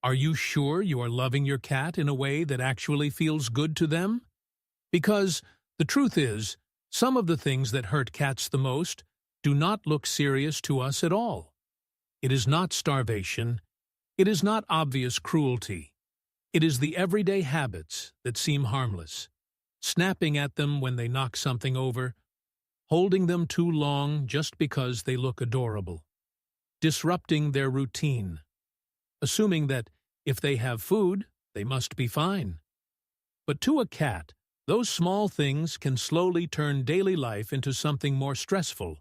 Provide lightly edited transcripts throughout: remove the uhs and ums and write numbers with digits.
Are you sure you are loving your cat in a way that actually feels good to them? Because the truth is, some of the things that hurt cats the most do not look serious to us at all. It is not starvation. It is not obvious cruelty. It is the everyday habits that seem harmless. Snapping at them when they knock something over, holding them too long just because they look adorable, disrupting their routine, assuming that if they have food, they must be fine. But to a cat, those small things can slowly turn daily life into something more stressful,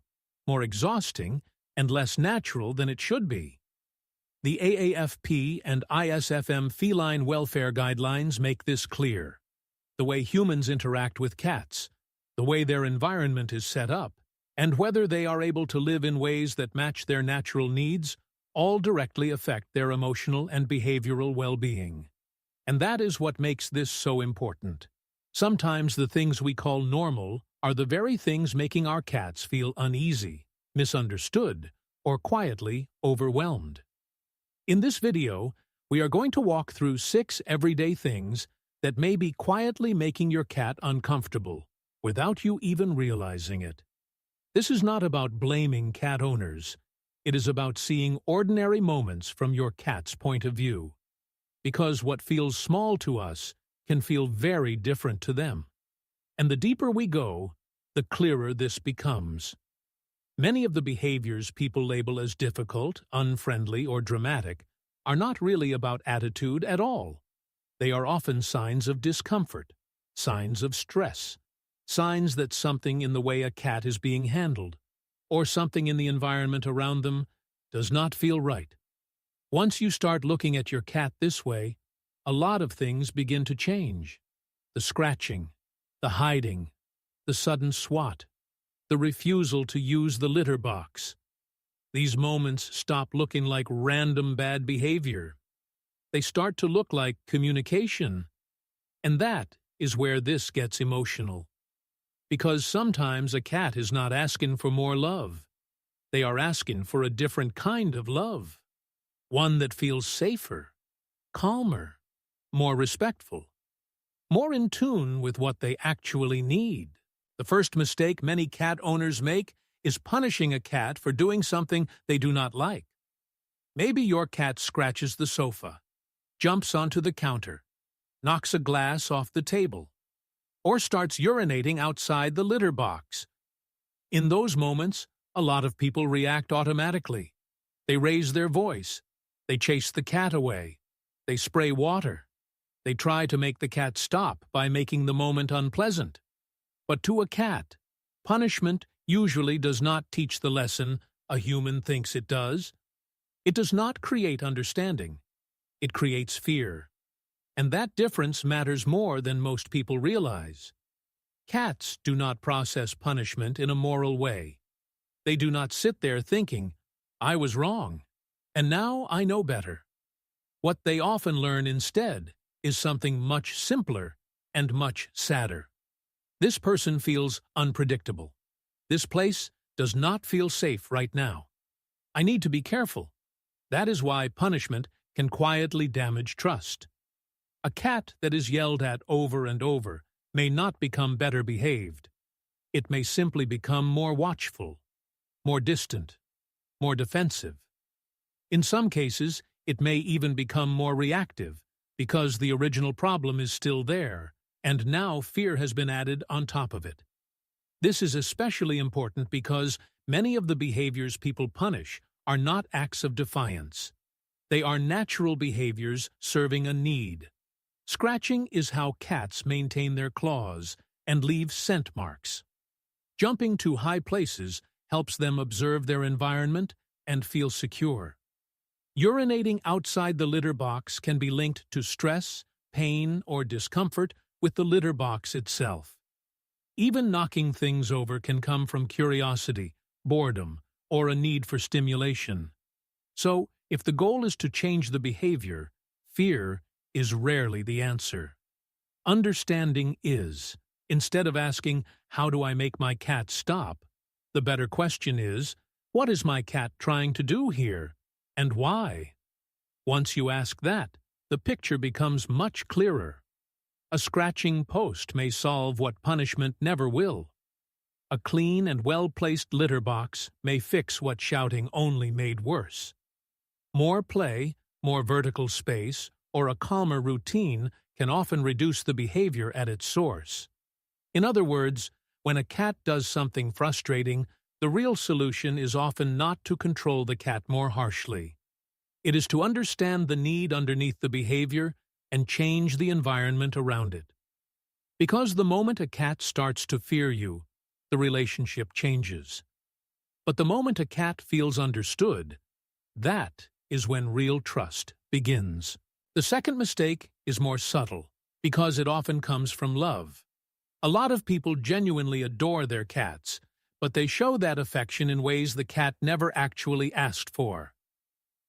more exhausting, and less natural than it should be. The AAFP and ISFM feline welfare guidelines make this clear. The way humans interact with cats, the way their environment is set up, and whether they are able to live in ways that match their natural needs, all directly affect their emotional and behavioral well-being. And that is what makes this so important. Sometimes the things we call normal are the very things making our cats feel uneasy, misunderstood, or quietly overwhelmed. In this video, we are going to walk through 6 everyday things that may be quietly making your cat uncomfortable, without you even realizing it. This is not about blaming cat owners. It is about seeing ordinary moments from your cat's point of view. Because what feels small to us can feel very different to them. And the deeper we go, the clearer this becomes. Many of the behaviors people label as difficult, unfriendly, or dramatic are not really about attitude at all. They are often signs of discomfort, signs of stress, signs that something in the way a cat is being handled, or something in the environment around them, does not feel right. Once you start looking at your cat this way, a lot of things begin to change. The scratching, the hiding, the sudden swat, the refusal to use the litter box. These moments stop looking like random bad behavior. They start to look like communication. And that is where this gets emotional. Because sometimes a cat is not asking for more love. They are asking for a different kind of love. One that feels safer, calmer, more respectful, more in tune with what they actually need. The first mistake many cat owners make is punishing a cat for doing something they do not like. Maybe your cat scratches the sofa, jumps onto the counter, knocks a glass off the table, or starts urinating outside the litter box. In those moments, a lot of people react automatically. They raise their voice. They chase the cat away. They spray water. They try to make the cat stop by making the moment unpleasant. But to a cat, punishment usually does not teach the lesson a human thinks it does. It does not create understanding. It creates fear. And that difference matters more than most people realize. Cats do not process punishment in a moral way. They do not sit there thinking, "I was wrong, and now I know better." What they often learn instead is something much simpler and much sadder. This person feels unpredictable. This place does not feel safe right now. I need to be careful. That is why punishment can quietly damage trust. A cat that is yelled at over and over may not become better behaved. It may simply become more watchful, more distant, more defensive. In some cases, it may even become more reactive because the original problem is still there, and now fear has been added on top of it. This is especially important because many of the behaviors people punish are not acts of defiance. They are natural behaviors serving a need. Scratching is how cats maintain their claws and leave scent marks. Jumping to high places helps them observe their environment and feel secure. Urinating outside the litter box can be linked to stress, pain, or discomfort with the litter box itself. Even knocking things over can come from curiosity, boredom, or a need for stimulation. So, if the goal is to change the behavior, fear is rarely the answer. Understanding is. Instead of asking, "How do I make my cat stop?" the better question is, "What is my cat trying to do here? And why?" Once you ask that, the picture becomes much clearer. A scratching post may solve what punishment never will. A clean and well-placed litter box may fix what shouting only made worse. More play, more vertical space, or a calmer routine can often reduce the behavior at its source. In other words, when a cat does something frustrating, the real solution is often not to control the cat more harshly. It is to understand the need underneath the behavior and change the environment around it. Because the moment a cat starts to fear you, the relationship changes. But the moment a cat feels understood, that is when real trust begins. The second mistake is more subtle, because it often comes from love. A lot of people genuinely adore their cats, but they show that affection in ways the cat never actually asked for.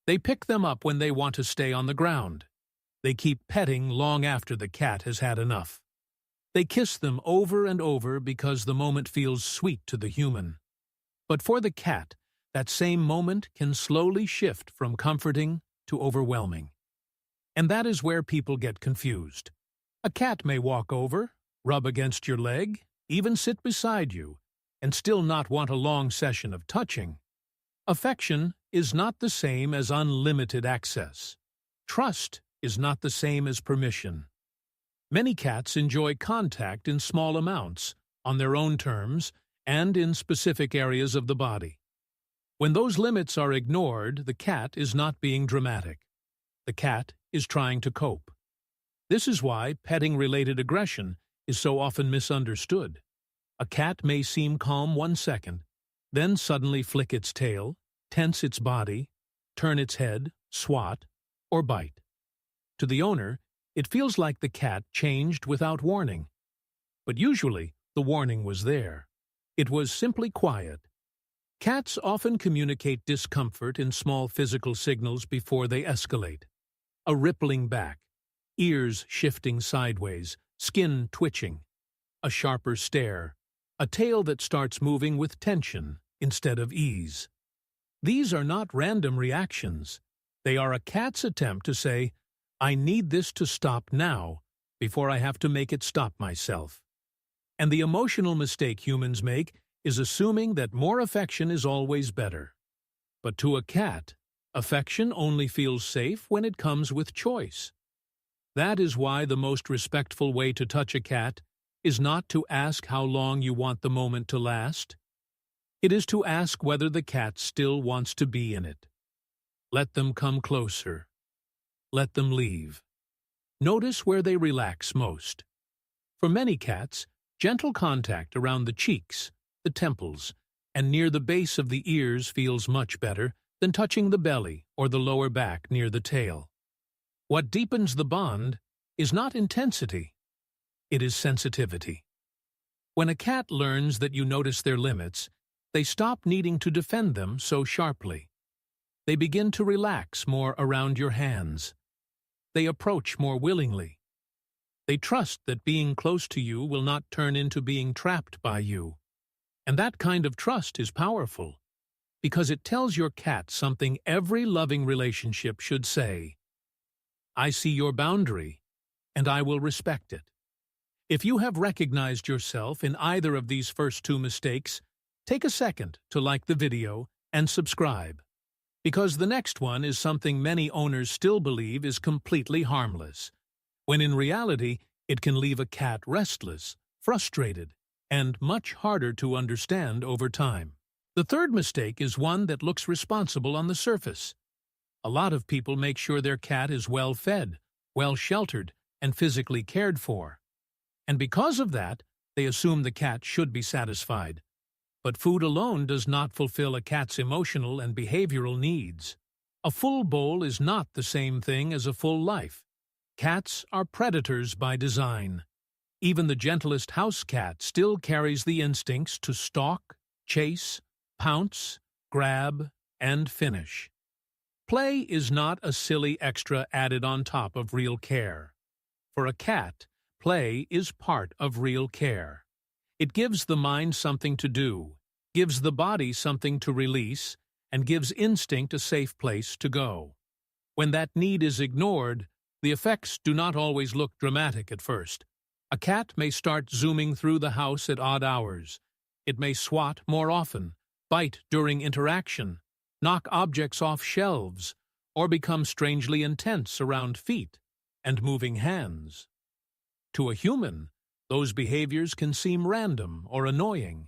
They pick them up when they want to stay on the ground. They keep petting long after the cat has had enough. They kiss them over and over because the moment feels sweet to the human. But for the cat, that same moment can slowly shift from comforting to overwhelming. And that is where people get confused. A cat may walk over, rub against your leg, even sit beside you, and still not want a long session of touching. Affection is not the same as unlimited access. Trust is not the same as permission. Many cats enjoy contact in small amounts, on their own terms, and in specific areas of the body. When those limits are ignored, the cat is not being dramatic. The cat is trying to cope. This is why petting-related aggression is so often misunderstood. A cat may seem calm 1 second, then suddenly flick its tail, tense its body, turn its head, swat, or bite. To the owner, it feels like the cat changed without warning. But usually, the warning was there. It was simply quiet. Cats often communicate discomfort in small physical signals before they escalate. A rippling back, ears shifting sideways, skin twitching, a sharper stare, a tail that starts moving with tension instead of ease. These are not random reactions. They are a cat's attempt to say, "I need this to stop now, before I have to make it stop myself." And the emotional mistake humans make is assuming that more affection is always better. But to a cat, affection only feels safe when it comes with choice. That is why the most respectful way to touch a cat is not to ask how long you want the moment to last. It is to ask whether the cat still wants to be in it. Let them come closer. Let them leave. Notice where they relax most. For many cats, gentle contact around the cheeks, the temples, and near the base of the ears feels much better than touching the belly or the lower back near the tail. What deepens the bond is not intensity, it is sensitivity. When a cat learns that you notice their limits, they stop needing to defend them so sharply. They begin to relax more around your hands. They approach more willingly. They trust that being close to you will not turn into being trapped by you. And that kind of trust is powerful, because it tells your cat something every loving relationship should say. I see your boundary, and I will respect it. If you have recognized yourself in either of these first two mistakes, take a second to like the video and subscribe, because the next one is something many owners still believe is completely harmless, when in reality it can leave a cat restless, frustrated, and much harder to understand over time. The third mistake is one that looks responsible on the surface. A lot of people make sure their cat is well fed, well sheltered, and physically cared for. And because of that, they assume the cat should be satisfied. But food alone does not fulfill a cat's emotional and behavioral needs. A full bowl is not the same thing as a full life. Cats are predators by design. Even the gentlest house cat still carries the instincts to stalk, chase, pounce, grab, and finish. Play is not a silly extra added on top of real care. For a cat, play is part of real care. It gives the mind something to do, gives the body something to release, and gives instinct a safe place to go. When that need is ignored, the effects do not always look dramatic at first. A cat may start zooming through the house at odd hours. It may swat more often, bite during interaction, knock objects off shelves, or become strangely intense around feet and moving hands. To a human, those behaviors can seem random or annoying,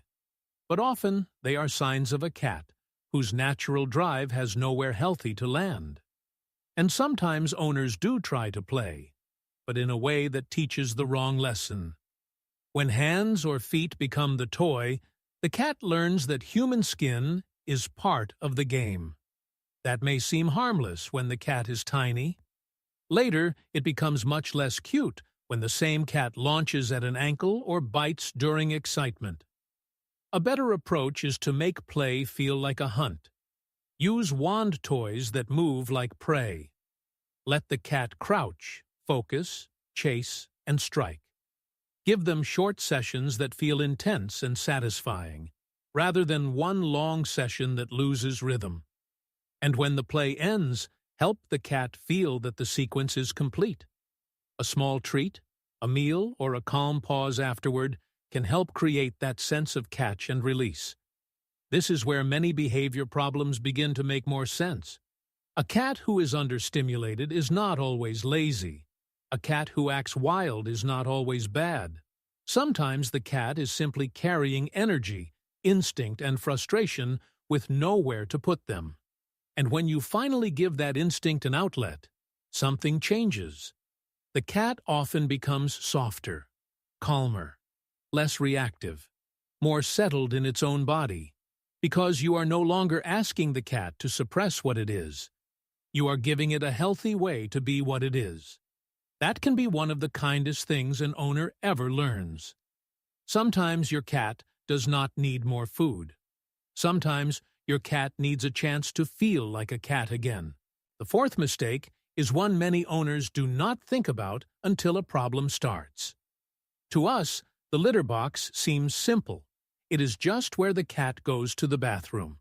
but often they are signs of a cat whose natural drive has nowhere healthy to land. And sometimes owners do try to play, but in a way that teaches the wrong lesson. When hands or feet become the toy, the cat learns that human skin is part of the game. That may seem harmless when the cat is tiny. Later, it becomes much less cute when the same cat launches at an ankle or bites during excitement. A better approach is to make play feel like a hunt. Use wand toys that move like prey. Let the cat crouch, focus, chase, and strike. Give them short sessions that feel intense and satisfying, rather than one long session that loses rhythm. And when the play ends, help the cat feel that the sequence is complete. A small treat, a meal, or a calm pause afterward can help create that sense of catch and release. This is where many behavior problems begin to make more sense. A cat who is understimulated is not always lazy. A cat who acts wild is not always bad. Sometimes the cat is simply carrying energy, instinct, and frustration with nowhere to put them. And when you finally give that instinct an outlet, something changes. The cat often becomes softer, calmer, less reactive, more settled in its own body, because you are no longer asking the cat to suppress what it is. You are giving it a healthy way to be what it is. That can be one of the kindest things an owner ever learns. Sometimes your cat does not need more food. Sometimes your cat needs a chance to feel like a cat again. The fourth mistake is one many owners do not think about until a problem starts. To us, the litter box seems simple. It is just where the cat goes to the bathroom.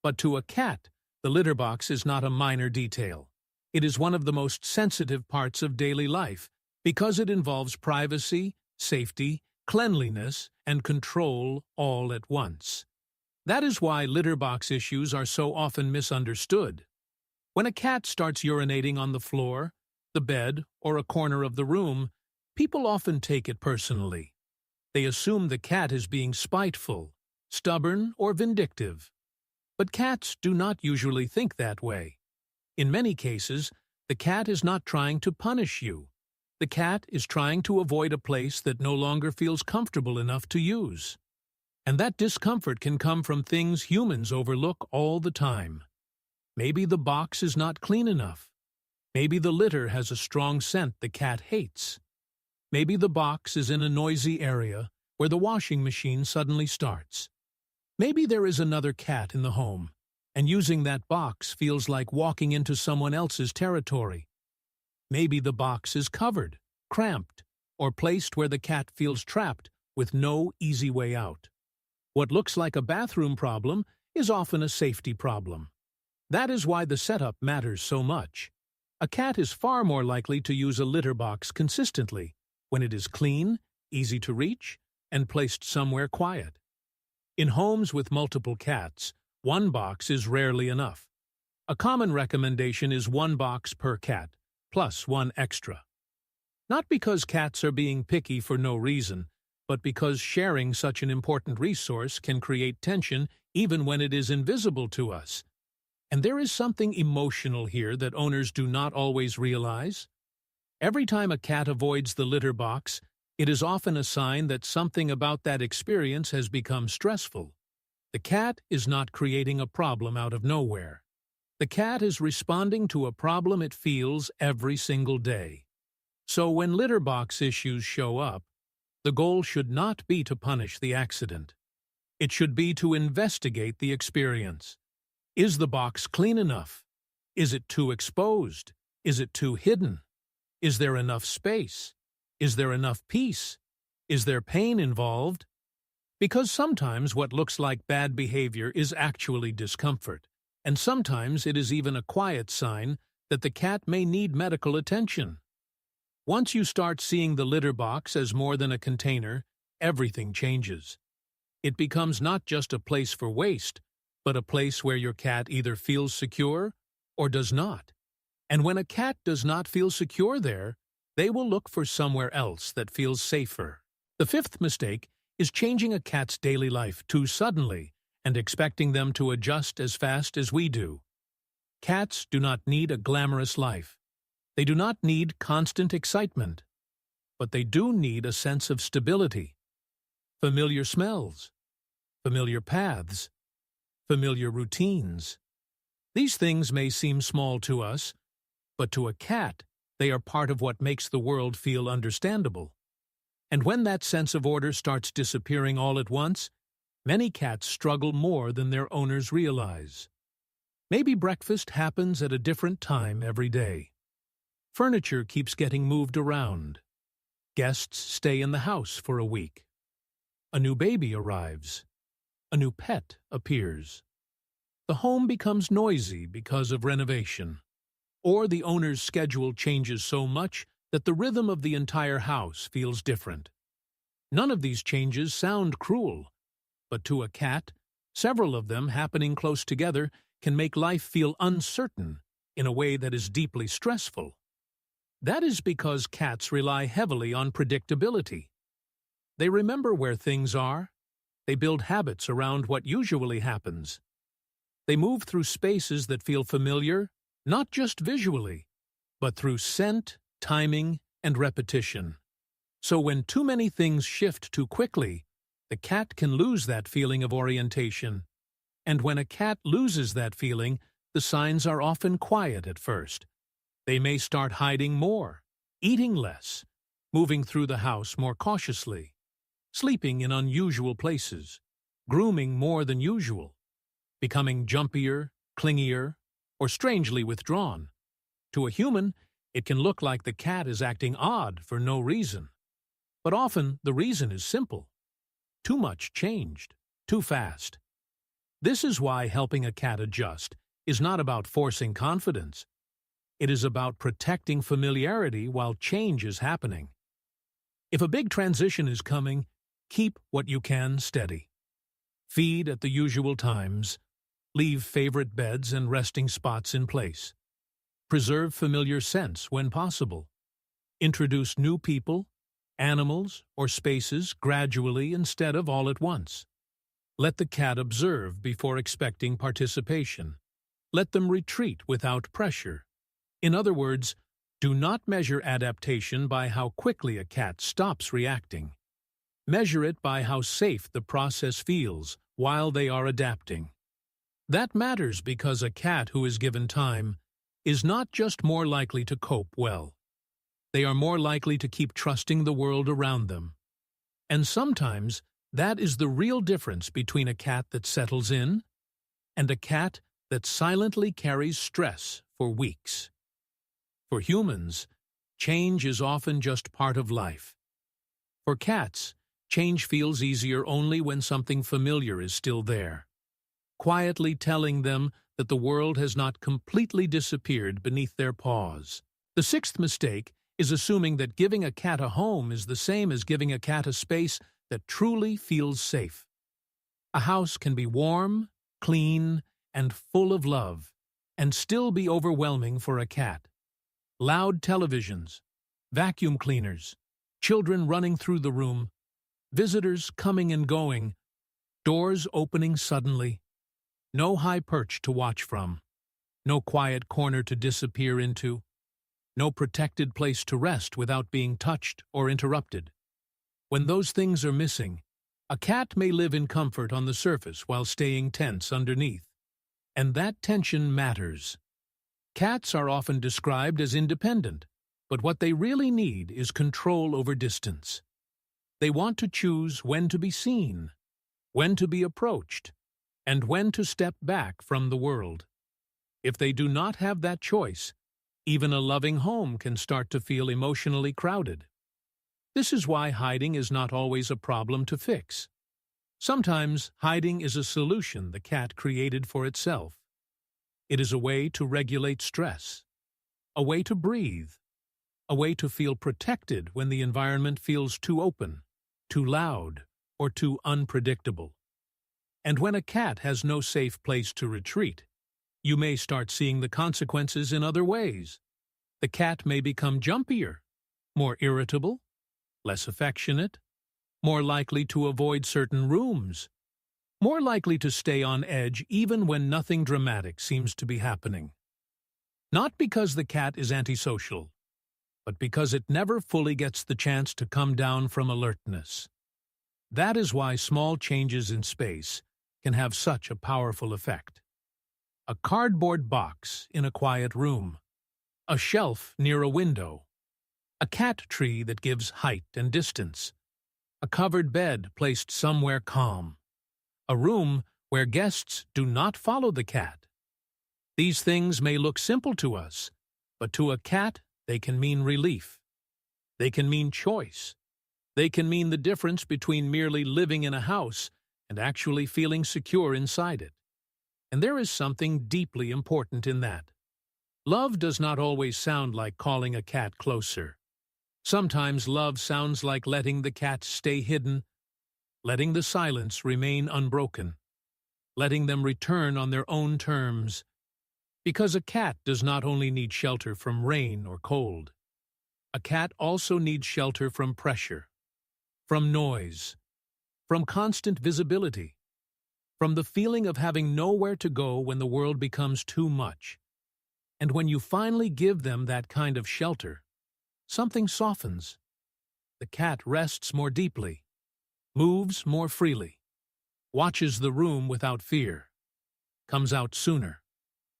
But to a cat, the litter box is not a minor detail. It is one of the most sensitive parts of daily life because it involves privacy, safety, cleanliness, and control all at once. That is why litter box issues are so often misunderstood. When a cat starts urinating on the floor, the bed, or a corner of the room, people often take it personally. They assume the cat is being spiteful, stubborn, or vindictive. But cats do not usually think that way. In many cases, the cat is not trying to punish you. The cat is trying to avoid a place that no longer feels comfortable enough to use. And that discomfort can come from things humans overlook all the time. Maybe the box is not clean enough. Maybe the litter has a strong scent the cat hates. Maybe the box is in a noisy area where the washing machine suddenly starts. Maybe there is another cat in the home, and using that box feels like walking into someone else's territory. Maybe the box is covered, cramped, or placed where the cat feels trapped with no easy way out. What looks like a bathroom problem is often a safety problem. That is why the setup matters so much. A cat is far more likely to use a litter box consistently when it is clean, easy to reach, and placed somewhere quiet. In homes with multiple cats, one box is rarely enough. A common recommendation is one box per cat, plus one extra. Not because cats are being picky for no reason, but because sharing such an important resource can create tension even when it is invisible to us. And there is something emotional here that owners do not always realize. Every time a cat avoids the litter box, it is often a sign that something about that experience has become stressful. The cat is not creating a problem out of nowhere. The cat is responding to a problem it feels every single day. So when litter box issues show up, the goal should not be to punish the accident. It should be to investigate the experience. Is the box clean enough? Is it too exposed? Is it too hidden? Is there enough space? Is there enough peace? Is there pain involved? Because sometimes what looks like bad behavior is actually discomfort, and sometimes it is even a quiet sign that the cat may need medical attention. Once you start seeing the litter box as more than a container, everything changes. It becomes not just a place for waste, but a place where your cat either feels secure or does not. And when a cat does not feel secure there, they will look for somewhere else that feels safer. The fifth mistake is changing a cat's daily life too suddenly and expecting them to adjust as fast as we do. Cats do not need a glamorous life. They do not need constant excitement. But they do need a sense of stability. Familiar smells, familiar paths, familiar routines. These things may seem small to us, but to a cat, they are part of what makes the world feel understandable. And when that sense of order starts disappearing all at once, many cats struggle more than their owners realize. Maybe breakfast happens at a different time every day. Furniture keeps getting moved around. Guests stay in the house for a week. A new baby arrives. A new pet appears. The home becomes noisy because of renovation. Or the owner's schedule changes so much that the rhythm of the entire house feels different. None of these changes sound cruel, but to a cat, several of them happening close together can make life feel uncertain in a way that is deeply stressful. That is because cats rely heavily on predictability. They remember where things are. They build habits around what usually happens. They move through spaces that feel familiar, not just visually, but through scent, timing, and repetition. So when too many things shift too quickly, the cat can lose that feeling of orientation. And when a cat loses that feeling, the signs are often quiet at first. They may start hiding more, eating less, moving through the house more cautiously, sleeping in unusual places, grooming more than usual, becoming jumpier, clingier, or strangely withdrawn. To a human, it can look like the cat is acting odd for no reason. But often, the reason is simple. Too much changed, too fast. This is why helping a cat adjust is not about forcing confidence. It is about protecting familiarity while change is happening. If a big transition is coming, keep what you can steady. Feed at the usual times. Leave favorite beds and resting spots in place. Preserve familiar scents when possible. Introduce new people, animals, or spaces gradually instead of all at once. Let the cat observe before expecting participation. Let them retreat without pressure. In other words, do not measure adaptation by how quickly a cat stops reacting. Measure it by how safe the process feels while they are adapting. That matters because a cat who is given time is not just more likely to cope well. They are more likely to keep trusting the world around them. And sometimes that is the real difference between a cat that settles in and a cat that silently carries stress for weeks. For humans, change is often just part of life. For cats, change feels easier only when something familiar is still there, quietly telling them that the world has not completely disappeared beneath their paws. The sixth mistake is assuming that giving a cat a home is the same as giving a cat a space that truly feels safe. A house can be warm, clean, and full of love, and still be overwhelming for a cat. Loud televisions, vacuum cleaners, children running through the room, visitors coming and going, doors opening suddenly, no high perch to watch from, no quiet corner to disappear into, no protected place to rest without being touched or interrupted. When those things are missing, a cat may live in comfort on the surface while staying tense underneath. And that tension matters. Cats are often described as independent, but what they really need is control over distance. They want to choose when to be seen, when to be approached, and when to step back from the world. If they do not have that choice, even a loving home can start to feel emotionally crowded. This is why hiding is not always a problem to fix. Sometimes hiding is a solution the cat created for itself. It is a way to regulate stress, a way to breathe, a way to feel protected when the environment feels too open, too loud, or too unpredictable. And when a cat has no safe place to retreat, you may start seeing the consequences in other ways. The cat may become jumpier, more irritable, less affectionate, more likely to avoid certain rooms, more likely to stay on edge even when nothing dramatic seems to be happening. Not because the cat is antisocial, but because it never fully gets the chance to come down from alertness. That is why small changes in space can have such a powerful effect. A cardboard box in a quiet room, a shelf near a window, a cat tree that gives height and distance, a covered bed placed somewhere calm, a room where guests do not follow the cat. These things may look simple to us, but to a cat they can mean relief. They can mean choice. They can mean the difference between merely living in a house and actually feeling secure inside it. And there is something deeply important in that. Love does not always sound like calling a cat closer. Sometimes love sounds like letting the cat stay hidden, letting the silence remain unbroken, letting them return on their own terms. Because a cat does not only need shelter from rain or cold. A cat also needs shelter from pressure, from noise, from constant visibility, from the feeling of having nowhere to go when the world becomes too much. And when you finally give them that kind of shelter, something softens. The cat rests more deeply, moves more freely, watches the room without fear, comes out sooner,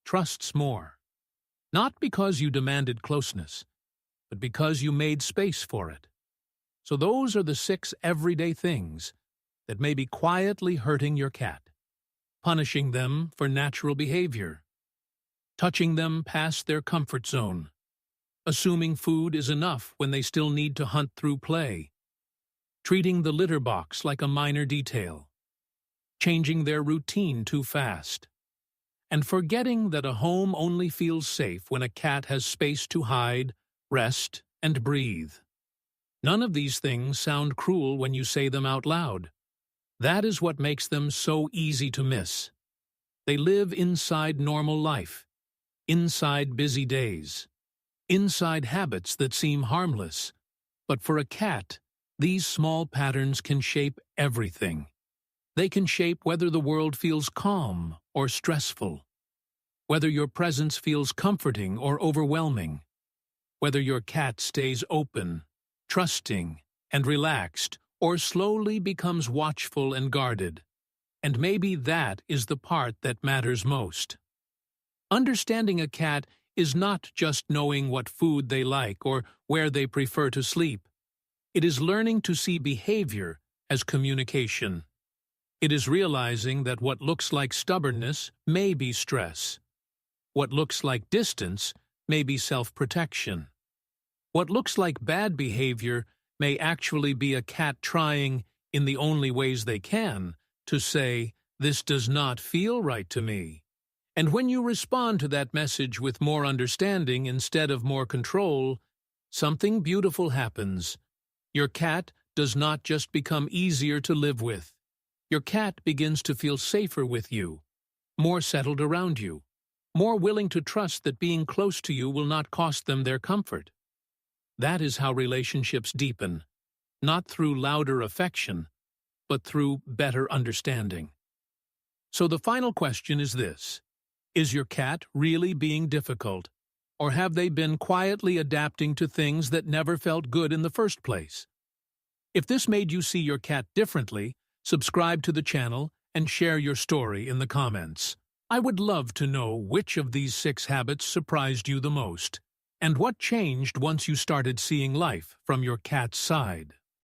trusts more. Not because you demanded closeness, but because you made space for it. So those are the 6 everyday things that may be quietly hurting your cat, punishing them for natural behavior, touching them past their comfort zone, assuming food is enough when they still need to hunt through play, treating the litter box like a minor detail, changing their routine too fast, and forgetting that a home only feels safe when a cat has space to hide, rest, and breathe. None of these things sound cruel when you say them out loud. That is what makes them so easy to miss. They live inside normal life, inside busy days, inside habits that seem harmless. But for a cat, these small patterns can shape everything. They can shape whether the world feels calm or stressful, whether your presence feels comforting or overwhelming, whether your cat stays open, trusting, and relaxed, or slowly becomes watchful and guarded. And maybe that is the part that matters most. Understanding a cat is not just knowing what food they like or where they prefer to sleep. It is learning to see behavior as communication. It is realizing that what looks like stubbornness may be stress. What looks like distance may be self-protection. What looks like bad behavior may actually be a cat trying, in the only ways they can, to say, "This does not feel right to me." And when you respond to that message with more understanding instead of more control, something beautiful happens. Your cat does not just become easier to live with. Your cat begins to feel safer with you, more settled around you, more willing to trust that being close to you will not cost them their comfort. That is how relationships deepen, not through louder affection, but through better understanding. So the final question is this: is your cat really being difficult, or have they been quietly adapting to things that never felt good in the first place? If this made you see your cat differently, subscribe to the channel and share your story in the comments. I would love to know which of these 6 habits surprised you the most, and what changed once you started seeing life from your cat's side.